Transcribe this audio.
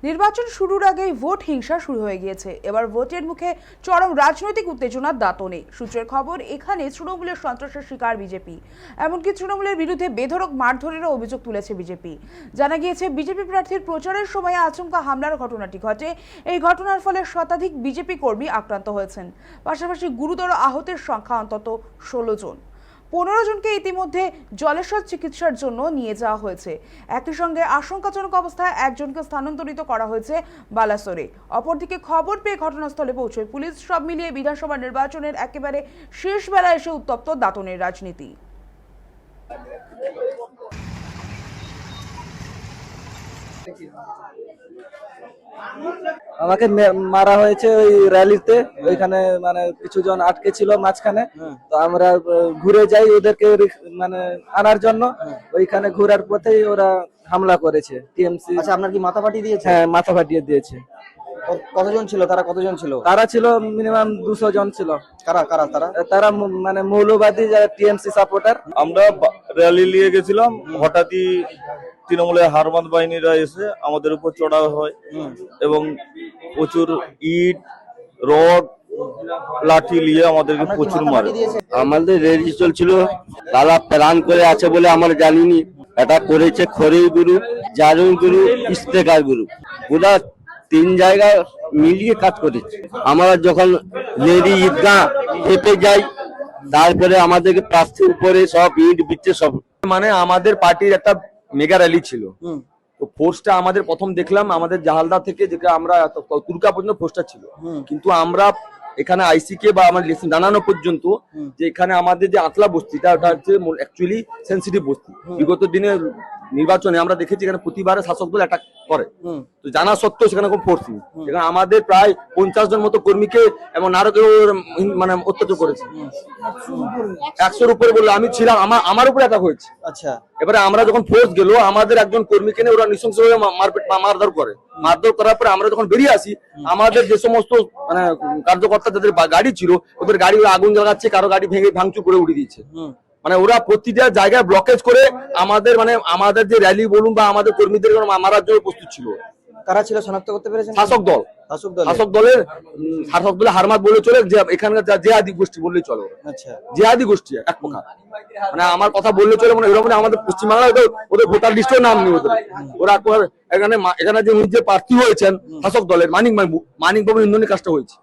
নির্বাচন শুরুর আগেই ভোট হিংসা শুরু হয়ে গিয়েছে। এবার ভোটের মুখে চরম রাজনৈতিক উত্তেজনার দাঁতনে। সূত্রের খবর, এখানে তৃণমূলের সন্ত্রাসের শিকার বিজেপি। এমনকি তৃণমূলের বিরুদ্ধে বেধড়ক মারধরেরও অভিযোগ তুলেছে বিজেপি। জানা গিয়েছে, বিজেপি প্রার্থীর প্রচারের সময় আচমকা হামলার ঘটনাটি ঘটে। এই ঘটনার ফলে শতাধিক বিজেপি কর্মী আক্রান্ত হয়েছেন। পাশাপাশি গুরুতর আহতের সংখ্যা অন্তত 16 জন। 15 জনকে ইতিমধ্যে জলেশ্বর চিকিৎসার জন্য নিয়ে যাওয়া হয়েছে। একই সঙ্গে আশঙ্কাজনক অবস্থায় একজনকে স্থানান্তরিত করা হয়েছে বালাসোরে। অপরদিকে খবর পেয়ে ঘটনাস্থলে পৌঁছয় পুলিশ। সব মিলিয়ে বিধানসভা নির্বাচনের একেবারে শেষ বেলায় এসে উত্তপ্ত দাঁতনের রাজনীতি। আমাকে মারা হয়েছে ওই র্যালিতে, ওইখানে মানে কিছু জন আটকে ছিল মাঝখানে। তো আমরা ঘুরে যাই ওদেরকে মানে আনার জন্য। ওইখানে ঘোরার পথেই ওরা হামলা করেছে টিএমসি। আচ্ছা, আপনার কি মাথা ফাটিয়ে দিয়েছে? হ্যাঁ, মাথা ফাটিয়ে দিয়েছে। কতজন ছিল তারা? কতজন ছিল তারা? ছিল মিনিমাম 200 জন ছিল। কারা কারা তারা? তারা মানে মৌলবাদী, যারা টিএমসি সাপোর্টার। আমরা র্যালি নিয়ে গেছিলাম, হঠাৎই তৃণমূলের হারমাদ বাহিনীরা এসে আমাদের উপর চড়াও হয় এবং প্রচুর ইট, রড, লাঠি নিয়ে আমাদেরকে প্রচুর মারে। আমাদের রেলি চলছিল, তারা প্ল্যান করে আছে বলে আমরা জানিনি। এটা করেছে খড়েই গ্রুপ, জারুন গ্রুপ, ইস্তেকার গ্রুপ, পুরা 3 জায়গায় মিলিয়ে কাজ করেছে। আমরা যখন রেলি ঈদগাহ চেপে যাই, তারপরে আমাদেরকে প্রার্থীর উপরে সব ইট বিচ্ছে সব। মানে আমাদের পার্টির একটা মেগা র্যালি ছিল। তো ফোর্সটা আমাদের প্রথম দেখলাম আমাদের জাহালদা থেকে, যেটা আমরা তুর্কা পর্যন্ত ফোর্সটা ছিল। কিন্তু আমরা এখানে আইসিকে বা আমার লিসেন জানানো পর্যন্ত যে এখানে আমাদের যে আতলা বস্তিটা, ওটা হচ্ছে অ্যাকচুয়ালি সেন্সিটিভ বস্তি। বিগত দিনে নির্বাচনে আমরা দেখেছি এখানে প্রতিবারে শাসক দল অ্যাটাক করে। তো জানা সত্ত্বেও সেখানে কোনো ফোর্স নেই। এখানে আমাদের প্রায় 50 জন মতো কর্মীকে এবং আরো কেউ মানে অত্যাচার করেছে। 100-র উপরে বললো, আমি ছিলাম, আমার উপরে অ্যাটাক হয়েছে। আচ্ছা, এবারে আমরা যখন ফোর্স গেল, আমাদের একজন কর্মীকে নিয়ে ওরা নৃশংসভাবে মারধর করে। মারধর করার পরে আমরা যখন বেরিয়ে আসি, আমাদের যে সমস্ত মানে কার্যকর্তা যাদের গাড়ি ছিল, ওদের গাড়ি আগুন জ্বালাচ্ছে, কারো গাড়ি ভেঙে ভাঙচুর করে উড়িয়ে দিয়েছে। মানে ওরা প্রতিটা জায়গায় ব্লকেজ করে আমাদের মানে আমাদের যে র্যালি বলুন বা আমাদের কর্মীদের মারার জন্য প্রস্তুত ছিল। কারা ছিল শনাক্ত করতে পেরেছেন? শাসক দল। শাসক দলের হারমাত বলে চলে, যে এখানকার জেহাদি গোষ্ঠী বললেই চলে। আচ্ছা, জেহাদি গোষ্ঠী এক প্রকার। মানে আমার কথা বললে চলে, মানে এরকম আমাদের পশ্চিমবাংলায় ওদের ভোটার লিস্টেও নাম নেই ওদের। ওরা এখানে যে প্রার্থী হয়েছেন শাসক দলের মানিক বাবু ইন্দ্রনী কাজটা হয়েছে।